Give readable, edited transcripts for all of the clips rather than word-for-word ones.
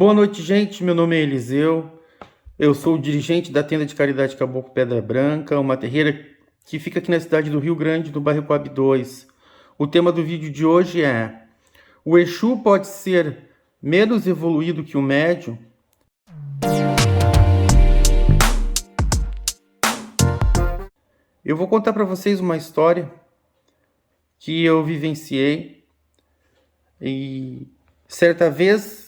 Boa noite, gente. Meu nome é Eliseu. Eu sou o dirigente da tenda de caridade Caboclo Pedra Branca, uma terreira que fica aqui na cidade do Rio Grande, no bairro Coab 2. O tema do vídeo de hoje é: o Exu pode ser menos evoluído que o médium? Eu vou contar para vocês uma história que eu vivenciei. E certa vez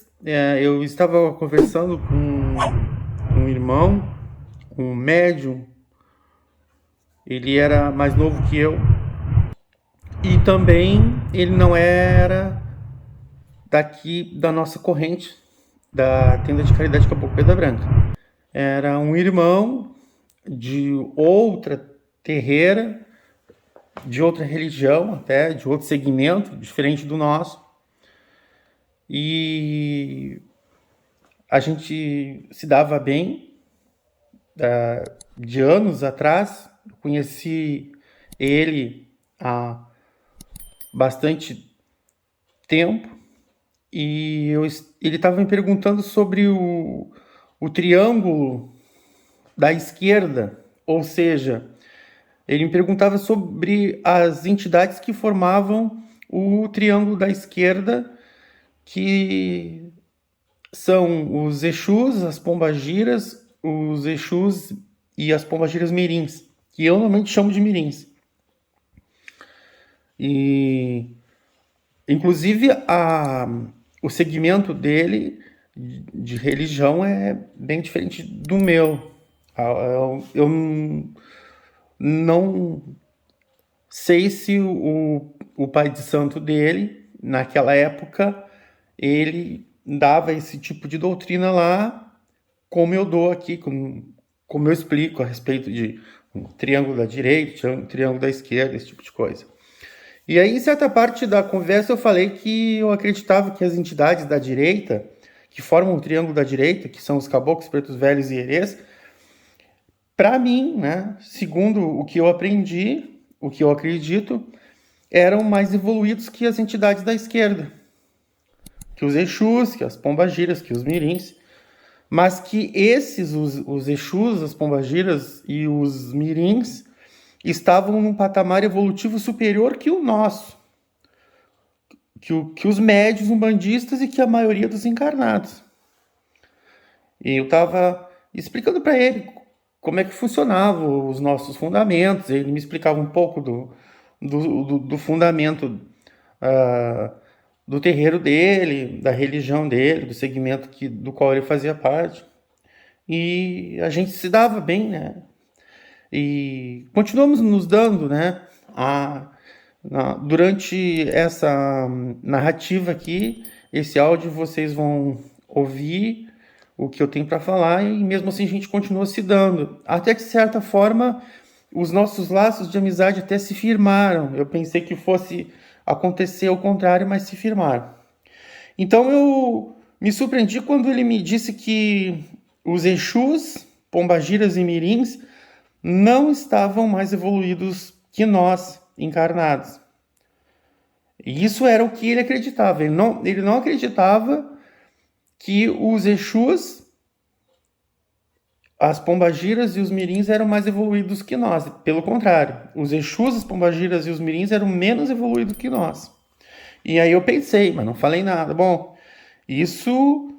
eu estava conversando com um irmão, um médium. Ele era mais novo que eu e também ele não era daqui da nossa corrente da tenda de caridade Caboclo Pedra Branca. Era um irmão de outra terreira, de outra religião, até de outro segmento, diferente do nosso. E a gente se dava bem. De anos atrás, eu conheci ele há bastante tempo e ele estava me perguntando sobre o triângulo da esquerda, ou seja, ele me perguntava sobre as entidades que formavam o triângulo da esquerda, que são os Exus, as Pombagiras, os Exus e as Pombagiras mirins, que eu normalmente chamo de mirins. E, inclusive, o segmento dele de religião é bem diferente do meu. Eu não sei se o pai de santo dele, naquela época, ele dava esse tipo de doutrina lá, como eu dou aqui, como eu explico a respeito de um triângulo da direita, um triângulo da esquerda, esse tipo de coisa. E aí, em certa parte da conversa, eu falei que eu acreditava que as entidades da direita, que formam o triângulo da direita, que são os caboclos, pretos velhos e herês, para mim, né, segundo o que eu aprendi, o que eu acredito, eram mais evoluídos que as entidades da esquerda, que os Exus, que as Pombagiras, que os mirins, mas que os Exus, as Pombagiras e os mirins estavam num patamar evolutivo superior que o nosso, que os médios umbandistas e que a maioria dos encarnados. E eu estava explicando para ele como é que funcionavam os nossos fundamentos. Ele me explicava um pouco do fundamento do terreiro dele, da religião dele, do segmento do qual ele fazia parte. E a gente se dava bem, né? E continuamos nos dando, né? Durante essa narrativa aqui, esse áudio vocês vão ouvir o que eu tenho para falar e mesmo assim a gente continua se dando. Até que, de certa forma, os nossos laços de amizade até se firmaram. Eu pensei que fosse acontecer ao contrário, mas se firmaram. Então eu me surpreendi quando ele me disse que os Exus, Pombagiras e Mirins não estavam mais evoluídos que nós, encarnados. E isso era o que ele acreditava. Ele não acreditava que os Exus, as Pombagiras e os Mirins eram mais evoluídos que nós. Pelo contrário, os Exus, as Pombagiras e os Mirins eram menos evoluídos que nós. E aí eu pensei, mas não falei nada. Bom, isso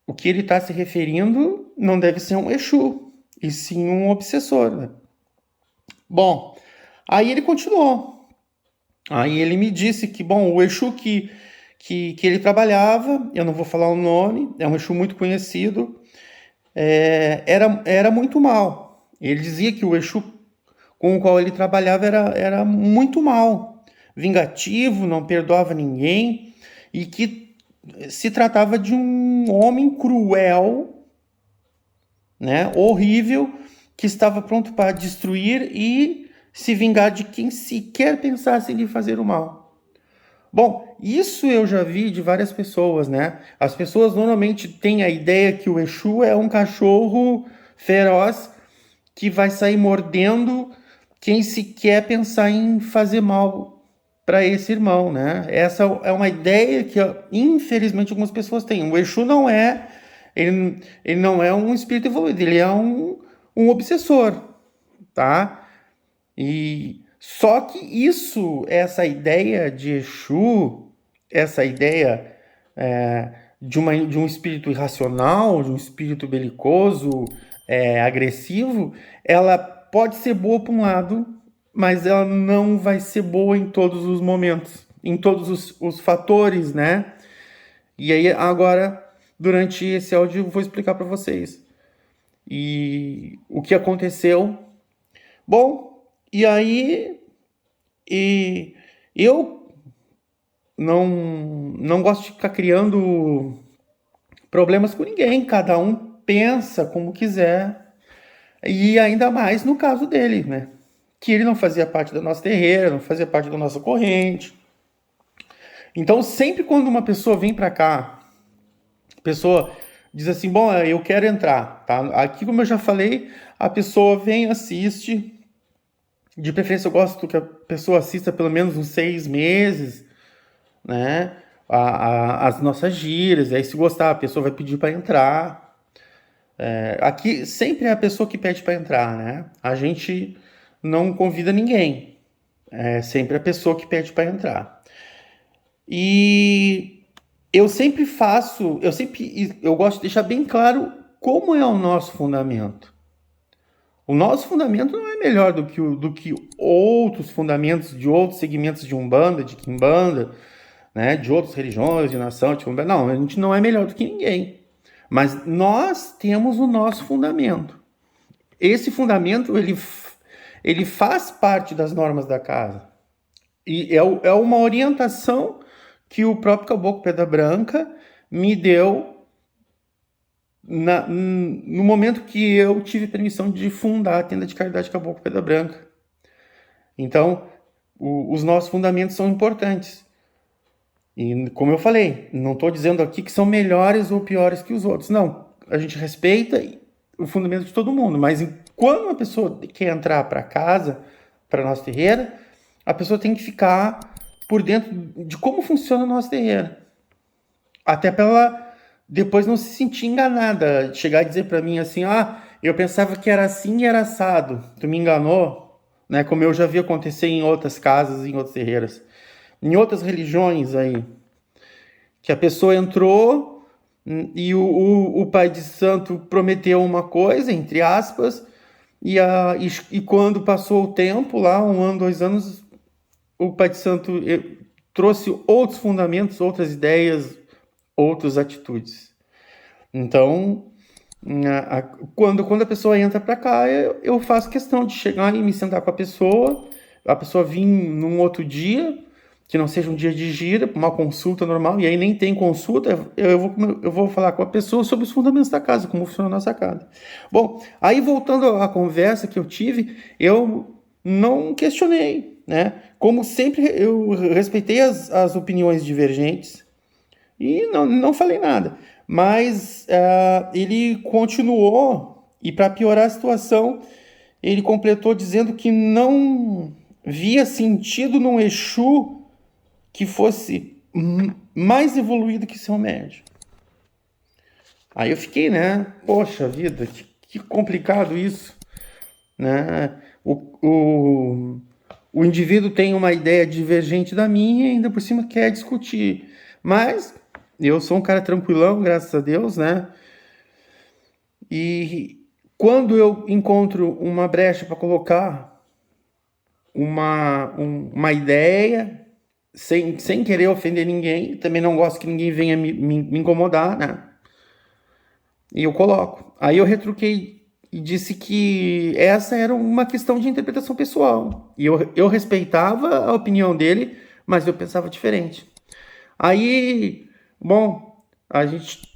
o que ele está se referindo não deve ser um Exu, e sim um obsessor, né? Bom, aí ele continuou. Aí ele me disse que, bom, o Exu que ele trabalhava, eu não vou falar o nome, é um Exu muito conhecido, era muito mal. Ele dizia que o Exu com o qual ele trabalhava era muito mal, vingativo, não perdoava ninguém, e que se tratava de um homem cruel, né, horrível, que estava pronto para destruir e se vingar de quem sequer pensasse em lhe fazer o mal. Bom, isso eu já vi de várias pessoas, né? As pessoas normalmente têm a ideia que o Exu é um cachorro feroz que vai sair mordendo quem sequer pensar em fazer mal para esse irmão, né? Essa é uma ideia que, infelizmente, algumas pessoas têm. O Exu não é, ele não é um espírito evoluído, ele é um obsessor, tá? E só que essa ideia de Exu, essa ideia de um espírito irracional, de um espírito belicoso, agressivo, ela pode ser boa para um lado, mas ela não vai ser boa em todos os momentos, em todos os fatores, né? E aí agora, durante esse áudio, eu vou explicar para vocês e o que aconteceu. Bom, e aí eu não gosto de ficar criando problemas com ninguém, cada um pensa como quiser, e ainda mais no caso dele, né? Que ele não fazia parte da nossa terreira, não fazia parte da nossa corrente. Então, sempre quando uma pessoa vem para cá, a pessoa diz assim, bom, eu quero entrar, tá? Aqui, como eu já falei, a pessoa vem, assiste. De preferência, eu gosto que a pessoa assista pelo menos uns 6 meses, né? As nossas gírias. Aí, se gostar, a pessoa vai pedir para entrar. Aqui sempre é a pessoa que pede para entrar, né? A gente não convida ninguém. É sempre a pessoa que pede para entrar. E eu sempre eu gosto de deixar bem claro como é o nosso fundamento. O nosso fundamento não é melhor do que outros fundamentos de outros segmentos de Umbanda, de Quimbanda, né, de outras religiões, de nação, de Umbanda. Não, a gente não é melhor do que ninguém. Mas nós temos o nosso fundamento. Esse fundamento, ele faz parte das normas da casa. E é uma orientação que o próprio Caboclo Pedra Branca me deu no momento que eu tive permissão de fundar a tenda de caridade Caboclo Pedra Branca. Então, os nossos fundamentos são importantes. E, como eu falei, não estou dizendo aqui que são melhores ou piores que os outros. Não, a gente respeita o fundamento de todo mundo. Mas quando uma pessoa quer entrar para casa, para nossa terreira, a pessoa tem que ficar por dentro de como funciona o nosso terreiro. Até para ela depois não se sentir enganada, chegar e dizer para mim assim, eu pensava que era assim e era assado, tu me enganou, né? Como eu já vi acontecer em outras casas, em outras terreiras, em outras religiões aí, que a pessoa entrou e o pai de santo prometeu uma coisa, entre aspas, e quando passou o tempo, lá 1 ano, 2 anos, o pai de santo trouxe outros fundamentos, outras ideias, outras atitudes. Então, quando a pessoa entra para cá, eu faço questão de chegar e me sentar com a pessoa vir num outro dia, que não seja um dia de gira, uma consulta normal, e aí nem tem consulta, eu vou falar com a pessoa sobre os fundamentos da casa, como funciona a nossa casa. Bom, aí voltando à conversa que eu tive, eu não questionei, né? Como sempre, eu respeitei as opiniões divergentes, e não falei nada. Mas ele continuou, e para piorar a situação, ele completou dizendo que não via sentido num Exu que fosse mais evoluído que seu médium. Aí eu fiquei, né? Poxa vida, que complicado isso, né? O indivíduo tem uma ideia divergente da minha e ainda por cima quer discutir. Mas eu sou um cara tranquilão, graças a Deus, né? E quando eu encontro uma brecha para colocar uma ideia, sem querer ofender ninguém, também não gosto que ninguém venha me incomodar, né? E eu coloco. Aí eu retruquei e disse que essa era uma questão de interpretação pessoal. E eu respeitava a opinião dele, mas eu pensava diferente. Aí, bom, a gente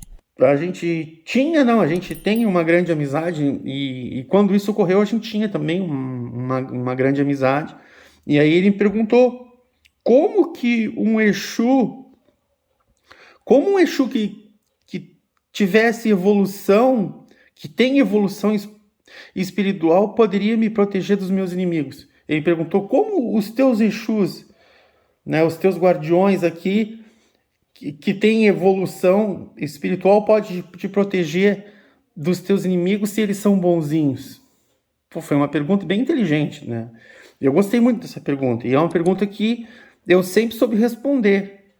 tem uma grande amizade, e quando isso ocorreu, a gente tinha também uma grande amizade. E aí ele me perguntou como um Exu que tivesse evolução, que tem evolução espiritual, poderia me proteger dos meus inimigos. Ele perguntou como os teus Exus né? Os teus guardiões aqui, que tem evolução espiritual, pode te proteger dos teus inimigos se eles são bonzinhos? Pô, foi uma pergunta bem inteligente, né? Eu gostei muito dessa pergunta, e é uma pergunta que eu sempre soube responder,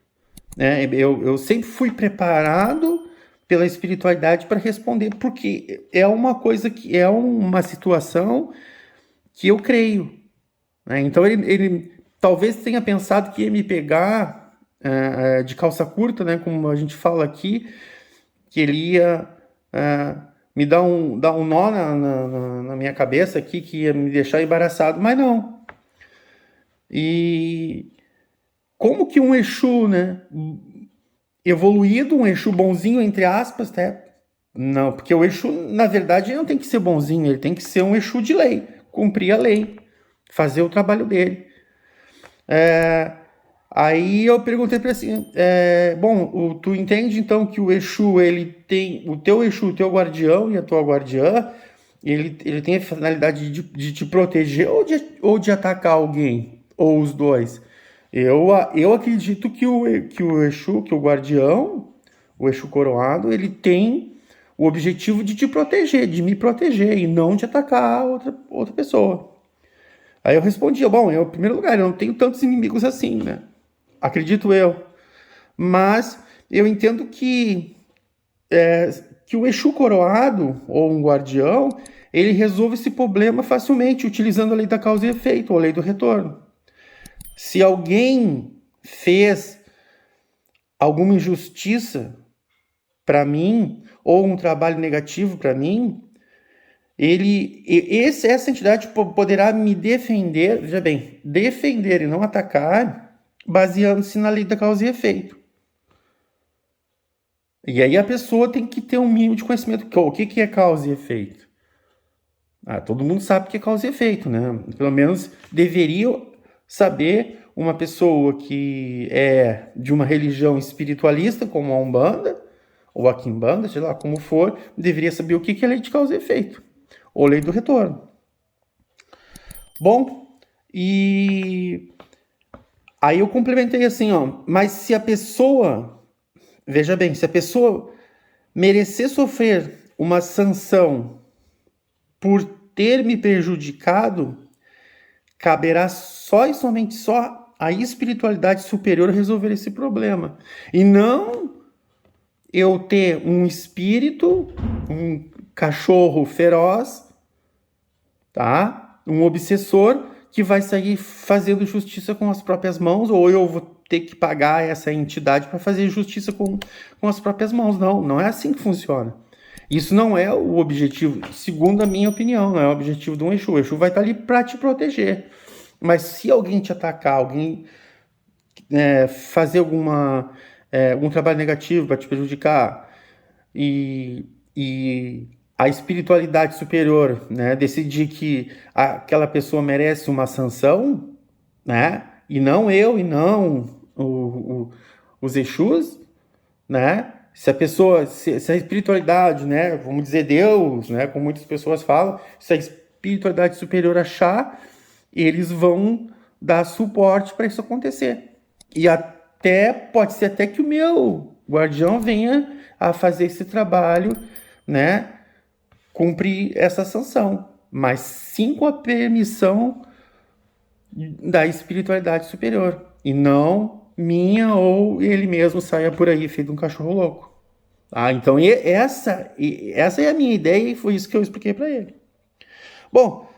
né? Eu sempre fui preparado pela espiritualidade para responder, porque é uma coisa que é uma situação que eu creio, né? Então ele talvez tenha pensado que ia me pegar de calça curta, né? Como a gente fala aqui, que ele ia me dar um nó na minha cabeça aqui, que ia me deixar embaraçado, mas não. E como que um Exu, né, evoluído, um Exu bonzinho, entre aspas, até, não, porque o Exu, na verdade, ele não tem que ser bonzinho, ele tem que ser um Exu de lei, cumprir a lei, fazer o trabalho dele. Aí eu perguntei para assim, bom, tu entende então que o Exu, ele tem, o teu Exu, o teu guardião e a tua guardiã, ele tem a finalidade de te proteger ou de atacar alguém, ou os dois? Eu acredito que o Exu, que o guardião, o Exu coroado, ele tem o objetivo de te proteger, de me proteger, e não de atacar outra pessoa. Aí eu respondi, bom, em primeiro lugar, eu não tenho tantos inimigos assim, né? Acredito eu. Mas eu entendo que o Exu coroado, ou um guardião, ele resolve esse problema facilmente, utilizando a lei da causa e efeito, ou a lei do retorno. Se alguém fez alguma injustiça para mim, ou um trabalho negativo para mim, essa entidade poderá me defender, veja bem, defender e não atacar, baseando-se na lei da causa e efeito. E aí a pessoa tem que ter um mínimo de conhecimento. O que é causa e efeito? Todo mundo sabe o que é causa e efeito, né? Pelo menos deveria saber uma pessoa que é de uma religião espiritualista, como a Umbanda, ou a Quimbanda, sei lá como for, deveria saber o que é lei de causa e efeito, ou lei do retorno. Bom, e aí eu complementei assim, mas se a pessoa, veja bem, se a pessoa merecer sofrer uma sanção por ter me prejudicado, caberá só e somente só a espiritualidade superior resolver esse problema. E não eu ter um espírito, um cachorro feroz, tá? Um obsessor que vai sair fazendo justiça com as próprias mãos, ou eu vou ter que pagar essa entidade para fazer justiça com as próprias mãos. Não é assim que funciona. Isso não é o objetivo, segundo a minha opinião, não é o objetivo de um Exu. O Exu vai estar ali para te proteger. Mas se alguém te atacar, alguém fazer algum trabalho negativo para te prejudicar, e a espiritualidade superior, né, decidir que aquela pessoa merece uma sanção, né, e não eu, e não os Exus, né, se a espiritualidade, né, vamos dizer Deus, né, como muitas pessoas falam, se a espiritualidade superior achar, eles vão dar suporte para isso acontecer. E até pode ser até que o meu guardião venha a fazer esse trabalho, né, cumprir essa sanção, mas sim com a permissão da espiritualidade superior, e não minha ou ele mesmo saia por aí feito um cachorro louco. Então essa é a minha ideia e foi isso que eu expliquei para ele. Bom,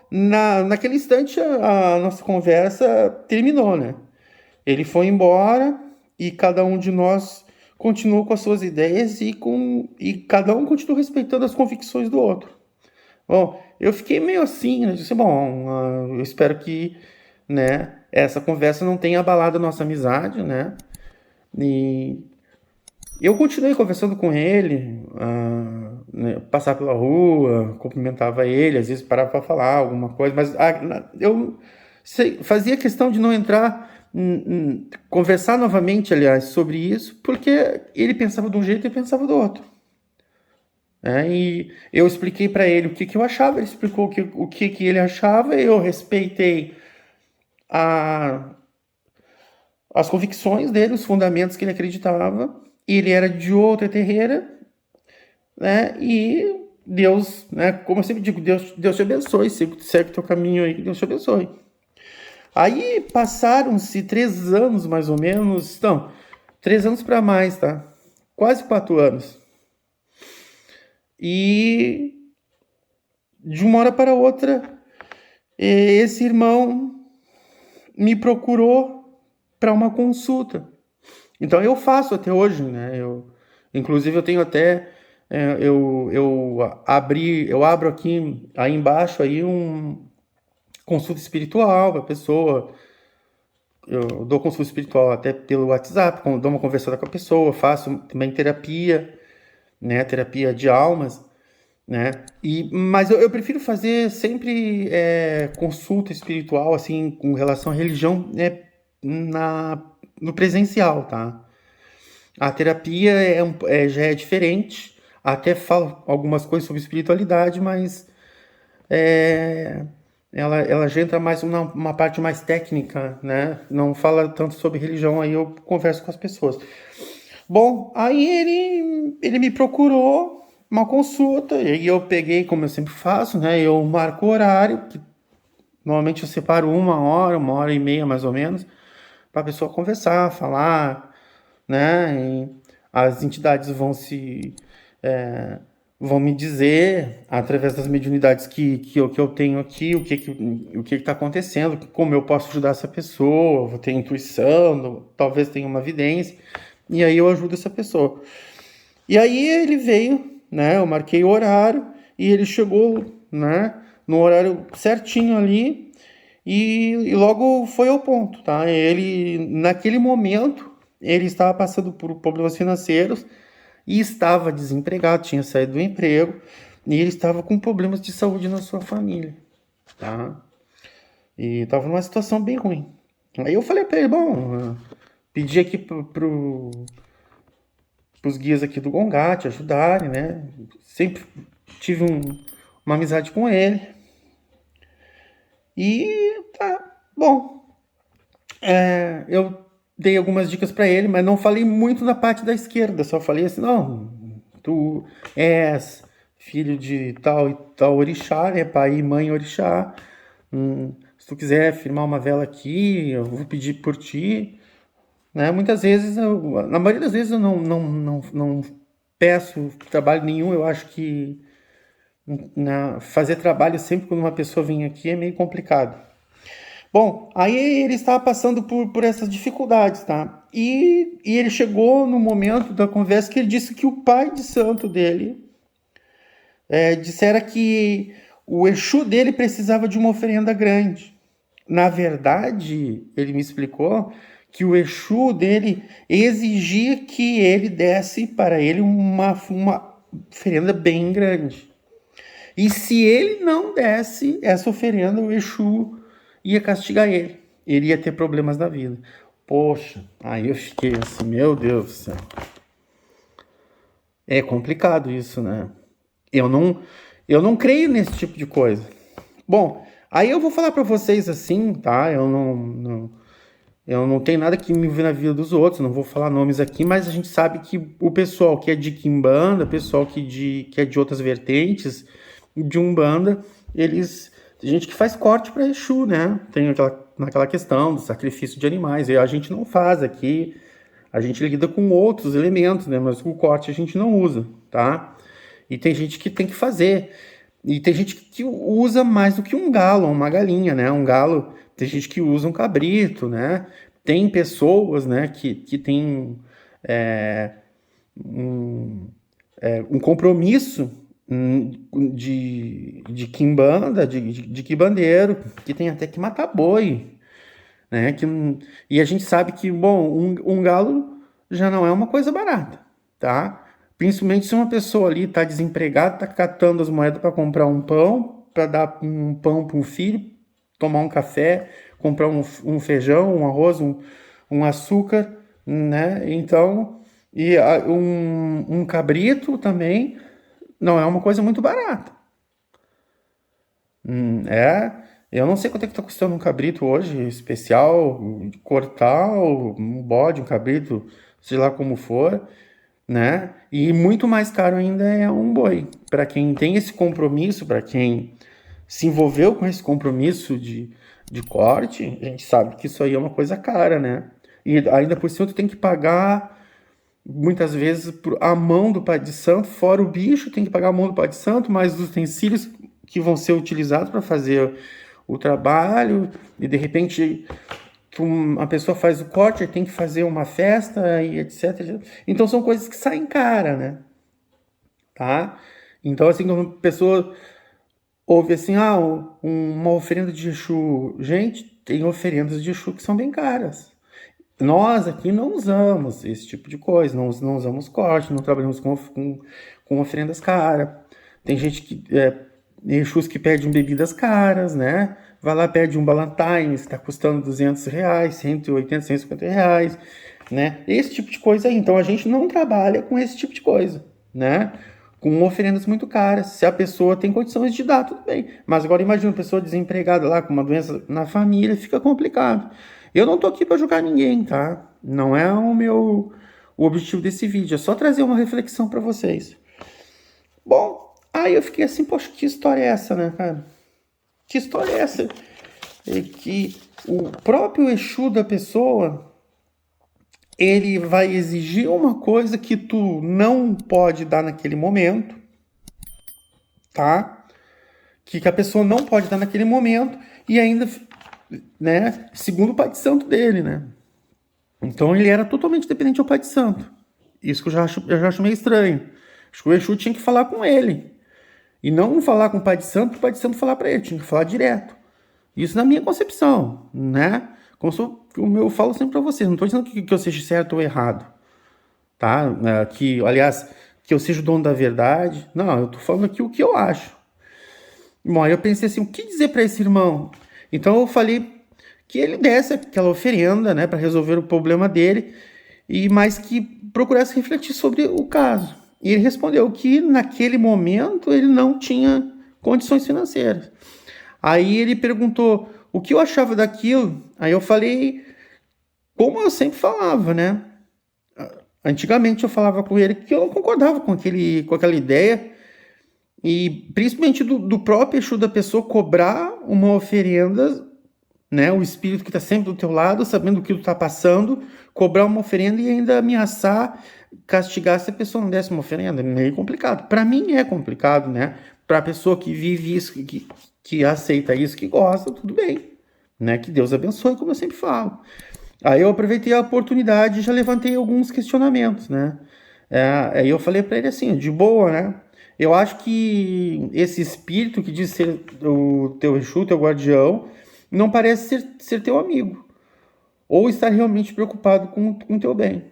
naquele instante a nossa conversa terminou, né? Ele foi embora e cada um de nós continuou com as suas ideias e cada um continuou respeitando as convicções do outro. Bom, eu fiquei meio assim, né? Disse, bom, eu espero que, né, essa conversa não tenha abalado a nossa amizade, né? E eu continuei conversando com ele, né, passar pela rua, cumprimentava ele, às vezes parava para falar alguma coisa, mas eu fazia questão de não entrar, conversar novamente, aliás, sobre isso, porque ele pensava de um jeito e eu pensava do outro. E eu expliquei para ele o que eu achava, ele explicou o que ele achava, eu respeitei as convicções dele, os fundamentos que ele acreditava. Ele era de outra terreira, né? E Deus, né? Como eu sempre digo, Deus te abençoe, segue o teu caminho aí, que Deus te abençoe. Aí passaram-se 3 anos, mais ou menos, não, 3 anos para mais, tá? Quase 4 anos. E de uma hora para outra, esse irmão me procurou para uma consulta. Então eu faço até hoje, né? Inclusive eu tenho até eu abro aqui aí embaixo aí consulta espiritual para pessoa. Eu dou consulta espiritual até pelo WhatsApp, dou uma conversada com a pessoa, faço também terapia, né? Terapia de almas, né? Mas eu prefiro fazer sempre consulta espiritual, assim, com relação à religião, né? No presencial, tá? A terapia já é diferente, até falo algumas coisas sobre espiritualidade, mas ela já entra mais numa parte mais técnica, né? Não fala tanto sobre religião, aí eu converso com as pessoas. Bom, aí ele me procurou uma consulta, e aí eu peguei, como eu sempre faço, né? Eu marco o horário, que normalmente eu separo 1 hora e meia mais ou menos, para a pessoa conversar, falar, né? E as entidades vão me dizer, através das mediunidades que eu tenho aqui, o que está acontecendo, como eu posso ajudar essa pessoa, vou ter intuição, talvez tenha uma evidência, e aí eu ajudo essa pessoa. E aí ele veio, né? Eu marquei o horário, e ele chegou, né? No horário certinho ali, e logo foi ao ponto, tá? Naquele momento, ele estava passando por problemas financeiros e estava desempregado, tinha saído do emprego, e ele estava com problemas de saúde na sua família, tá? E estava numa situação bem ruim. Aí eu falei para ele, bom, pedi aqui pros guias aqui do Gongate ajudarem, né? Sempre tive uma amizade com ele. E tá, bom. Eu dei algumas dicas para ele, mas não falei muito na parte da esquerda, só falei assim, não, tu és filho de tal e tal orixá, né, pai e mãe orixá, se tu quiser firmar uma vela aqui, eu vou pedir por ti, né, muitas vezes, na maioria das vezes eu não peço trabalho nenhum, eu acho que fazer trabalho sempre quando uma pessoa vem aqui é meio complicado. Bom, aí ele estava passando por essas dificuldades, tá? E ele chegou no momento da conversa que ele disse que o pai de santo dele dissera que o Exu dele precisava de uma oferenda grande. Na verdade, ele me explicou que o Exu dele exigia que ele desse para ele uma oferenda bem grande. E se ele não desse essa oferenda, o Exu ia castigar ele. Ele ia ter problemas na vida. Poxa, aí eu fiquei assim, meu Deus do céu. É complicado isso, né? Eu não creio nesse tipo de coisa. Bom, aí eu vou falar para vocês assim, tá? Eu não tenho nada que me ver na vida dos outros, não vou falar nomes aqui, mas a gente sabe que o pessoal que é de Quimbanda, o pessoal que é de outras vertentes, de Umbanda, tem gente que faz corte para Exu, né? Tem naquela questão do sacrifício de animais, e a gente não faz aqui, a gente lida com outros elementos, né? Mas o corte a gente não usa, tá? E tem gente que tem que fazer. E tem gente que usa mais do que um galo, uma galinha, né? Um galo, tem gente que usa um cabrito, né? Tem pessoas, né, que tem um compromisso de quimbanda, de quimbandeiro, que tem até que matar boi, né? E a gente sabe que, bom, um galo já não é uma coisa barata, tá? Principalmente se uma pessoa ali está desempregada, está catando as moedas para comprar um pão, para dar um pão para um filho, tomar um café, comprar um feijão, um arroz, um açúcar, né? Então, um cabrito também não é uma coisa muito barata. É, Eu não sei quanto é que tá custando um cabrito hoje, especial, cortar um bode, um cabrito, sei lá como for, né? E muito mais caro ainda é um boi. Para quem tem esse compromisso, para quem se envolveu com esse compromisso de corte, a gente sabe que isso aí é uma coisa cara, né? E ainda por cima tu tem que pagar muitas vezes a mão do pai de santo, fora o bicho, tem que pagar a mão do pai de santo, mais os utensílios que vão ser utilizados para fazer o trabalho, e de repente a pessoa faz o corte, tem que fazer uma festa e etc. Então são coisas que saem cara, né? Tá? Então assim, quando a pessoa ouve assim, uma oferenda de Exu, gente, tem oferendas de Exu que são bem caras. Nós aqui não usamos esse tipo de coisa, não usamos corte, não trabalhamos com oferendas caras. Tem gente que Exus que pedem bebidas caras, né? Vai lá, pede um Ballantine, está custando R$200, 180, 150 reais, né? Esse tipo de coisa aí. Então a gente não trabalha com esse tipo de coisa, né? Com oferendas muito caras. Se a pessoa tem condições de dar, tudo bem. Mas agora imagina uma pessoa desempregada lá com uma doença na família, fica complicado. Eu não tô aqui para julgar ninguém, tá? Não é o objetivo desse vídeo, é só trazer uma reflexão para vocês. Bom, aí eu fiquei assim, poxa, que história é essa, né, cara? Que história é essa? É que o próprio Exu da pessoa, ele vai exigir uma coisa que tu não pode dar naquele momento, tá? Que a pessoa não pode dar naquele momento, e ainda, né, segundo o pai de santo dele, né? Então ele era totalmente dependente ao pai de santo. Isso que eu já acho meio estranho. Acho que o Exu tinha que falar com ele. E não falar com o pai de santo, o pai de santo falar para ele. Tinha que falar direto. Isso na minha concepção, né? Como eu falo sempre para vocês. Não estou dizendo que eu seja certo ou errado. Tá? Aliás, que eu seja o dono da verdade. Não, eu estou falando aqui o que eu acho. Bom, aí eu pensei assim, o que dizer para esse irmão? Então eu falei que ele desse aquela oferenda, né, para resolver o problema dele, e mais que procurasse refletir sobre o caso. E ele respondeu que naquele momento ele não tinha condições financeiras. Aí ele perguntou o que eu achava daquilo. Aí eu falei, como eu sempre falava, né? Antigamente eu falava com ele que eu não concordava com aquela ideia, e principalmente do próprio Exu da pessoa cobrar uma oferenda, né? O espírito que está sempre do teu lado, sabendo o que tu está passando, cobrar uma oferenda e ainda ameaçar, castigar se a pessoa não desse uma oferenda. É meio complicado. Para mim é complicado, né? Para a pessoa que vive isso, que aceita isso, que gosta, tudo bem, né? Que Deus abençoe, como eu sempre falo. Aí eu aproveitei a oportunidade e já levantei alguns questionamentos, né? Aí eu falei para ele assim, de boa, né? Eu acho que esse espírito que diz ser o teu Exu, teu guardião, não parece ser teu amigo, ou estar realmente preocupado com o teu bem,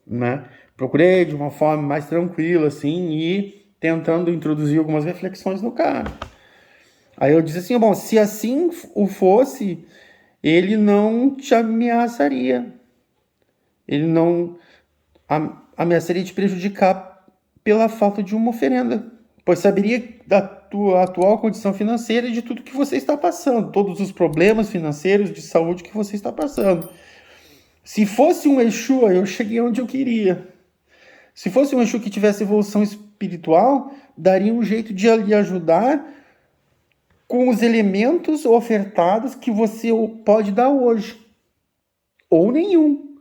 né? Procurei de uma forma mais tranquila, assim, e tentando introduzir algumas reflexões no cara. Aí eu disse assim, bom, se assim o fosse, ele não te ameaçaria, ele não ameaçaria te prejudicar pela falta de uma oferenda, pois saberia da tua atual condição financeira e de tudo que você está passando, todos os problemas financeiros, de saúde que você está passando. Se fosse um Exu, eu cheguei onde eu queria. Se fosse um Exu que tivesse evolução espiritual, daria um jeito de lhe ajudar com os elementos ofertados que você pode dar hoje. Ou nenhum.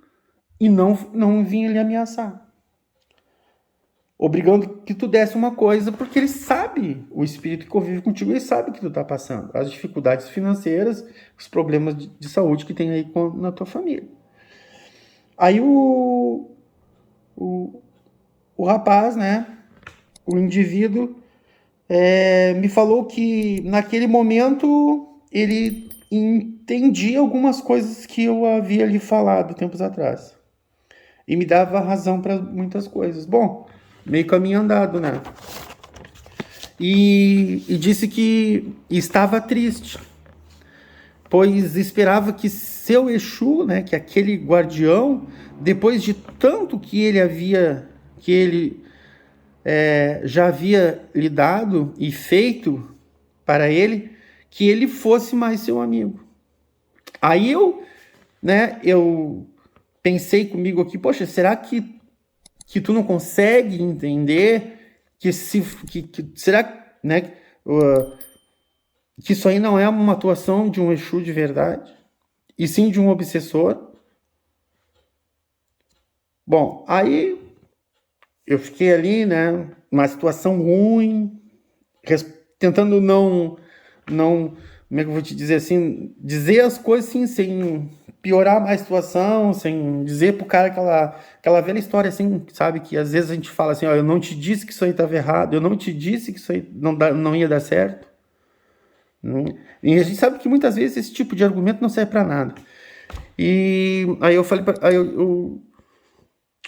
E não vinha lhe ameaçar. Obrigando que tu desse uma coisa, porque ele sabe, o espírito que convive contigo, ele sabe que tu tá passando. As dificuldades financeiras, os problemas de saúde que tem aí na tua família. Aí o rapaz, né, o indivíduo, me falou que naquele momento ele entendia algumas coisas que eu havia lhe falado tempos atrás. E me dava razão para muitas coisas. Bom, meio caminho andado, né? E disse que estava triste, pois esperava que seu Exu, né, que aquele guardião, depois de tanto que ele já havia lhe dado e feito para ele, que ele fosse mais seu amigo. Aí eu pensei comigo aqui, poxa, será que tu não consegue entender será, né, que isso aí não é uma atuação de um Exu de verdade, e sim de um obsessor? Bom, aí eu fiquei ali, né, uma situação ruim, tentando não, como é que eu vou te dizer assim, dizer as coisas assim, sem piorar mais a situação, sem dizer pro cara aquela velha história assim, sabe, que às vezes a gente fala assim, ó, eu não te disse que isso aí estava errado, eu não te disse que isso aí não ia dar certo. E a gente sabe que muitas vezes esse tipo de argumento não serve para nada. E aí eu falei,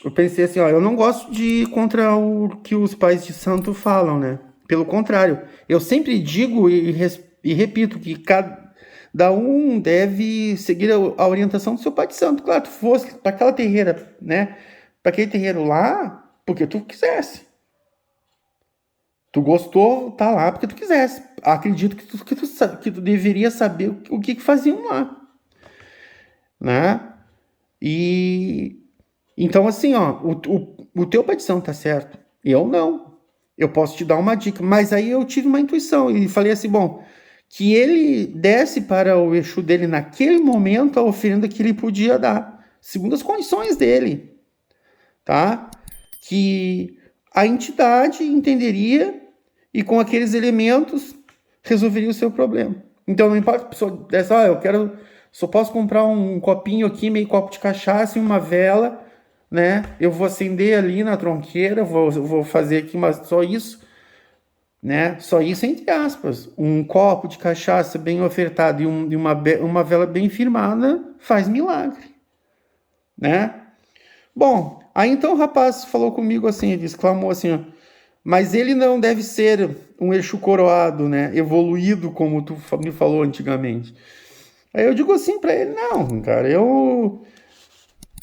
eu pensei assim, ó, eu não gosto de ir contra o que os pais de santo falam, né? Pelo contrário, eu sempre digo e repito que cada um deve seguir a orientação do seu pai de santo. Claro, tu fosse para aquela terreira, né? Para aquele terreiro lá, porque tu quisesse. Tu gostou, tá lá porque tu quisesse. Acredito que tu deveria saber o que faziam lá, né? E então, assim, ó, o teu pai de santo tá certo, eu não. Eu posso te dar uma dica, mas aí eu tive uma intuição e falei assim, bom, que ele desse para o Exu dele naquele momento a oferenda que ele podia dar, segundo as condições dele, tá? Que a entidade entenderia e com aqueles elementos resolveria o seu problema. Então não importa a pessoa dessa, só posso comprar um copinho aqui, meio copo de cachaça e uma vela, né? Eu vou acender ali na tronqueira, vou fazer aqui, mas só isso, né? Só isso entre aspas. Um copo de cachaça bem ofertado e uma vela bem firmada faz milagre, né? Bom, aí então o rapaz falou comigo assim, ele exclamou assim, ó, mas ele não deve ser um Exu coroado, né? Evoluído como tu me falou antigamente. Aí eu digo assim para ele, não, cara,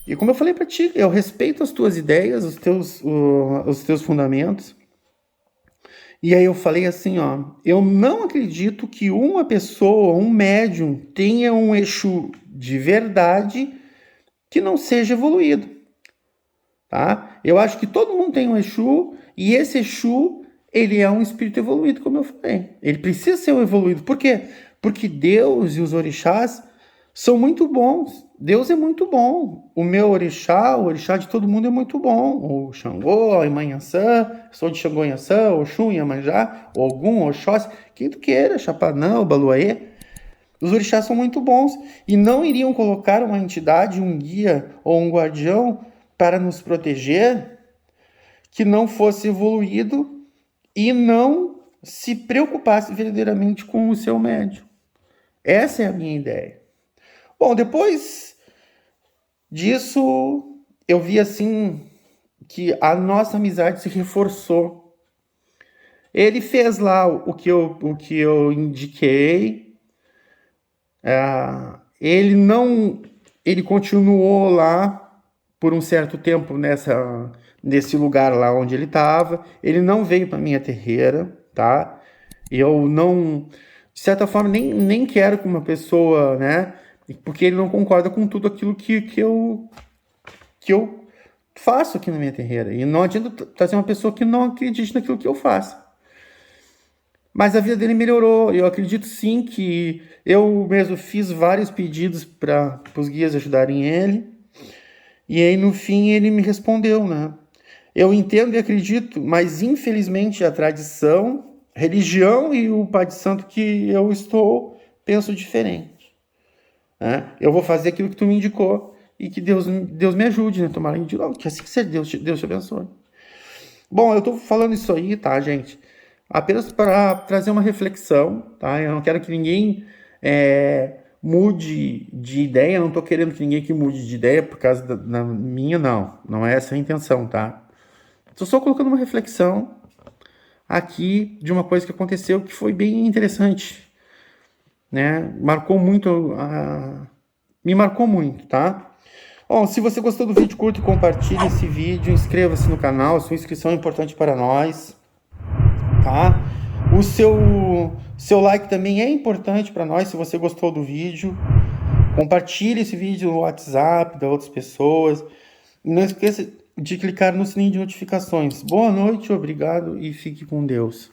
e como eu falei para ti, eu respeito as tuas ideias, os teus fundamentos. E aí eu falei assim, ó, eu não acredito que uma pessoa, um médium, tenha um Exu de verdade que não seja evoluído, tá? Eu acho que todo mundo tem um Exu e esse Exu, ele é um espírito evoluído, como eu falei. Ele precisa ser evoluído. Por quê? Porque Deus e os orixás são muito bons. Deus é muito bom. O meu orixá, o orixá de todo mundo é muito bom. O Xangô, a Imanhaçã, sou de Xangô Inhaçã, Oxum, Iemanjá, Ogum, Oxóssi, quem tu queira, Chapanã, Baluaê. Os orixás são muito bons e não iriam colocar uma entidade, um guia ou um guardião para nos proteger que não fosse evoluído e não se preocupasse verdadeiramente com o seu médium. Essa é a minha ideia. Bom, depois disso, eu vi assim que a nossa amizade se reforçou. Ele fez lá o que eu indiquei. Ele continuou lá por um certo tempo nesse lugar lá onde ele estava. Ele não veio para minha terreira, tá? Eu não, de certa forma, nem quero que uma pessoa, né? Porque ele não concorda com tudo aquilo que eu faço aqui na minha terreira. E não adianta trazer uma pessoa que não acredite naquilo que eu faço. Mas a vida dele melhorou. Eu acredito sim que eu mesmo fiz vários pedidos para os guias ajudarem ele. E aí, no fim, ele me respondeu, né? Eu entendo e acredito, mas infelizmente a tradição, religião e o Pai de Santo que eu estou, penso diferente. Né? Eu vou fazer aquilo que tu me indicou e que Deus me ajude, né? Tomara que assim que seja, Deus te abençoe. Bom, eu tô falando isso aí, tá, gente? Apenas para trazer uma reflexão, tá? Eu não quero que ninguém mude de ideia, eu não tô querendo que ninguém que mude de ideia por causa da minha, não. Não é essa a intenção, tá? Tô só colocando uma reflexão aqui de uma coisa que aconteceu que foi bem interessante, né? Me marcou muito, tá? Bom, se você gostou do vídeo, curta e compartilhe esse vídeo, inscreva-se no canal, sua inscrição é importante para nós, tá? Seu like também é importante para nós, se você gostou do vídeo. Compartilhe esse vídeo no WhatsApp das outras pessoas. E não esqueça de clicar no sininho de notificações. Boa noite, obrigado e fique com Deus.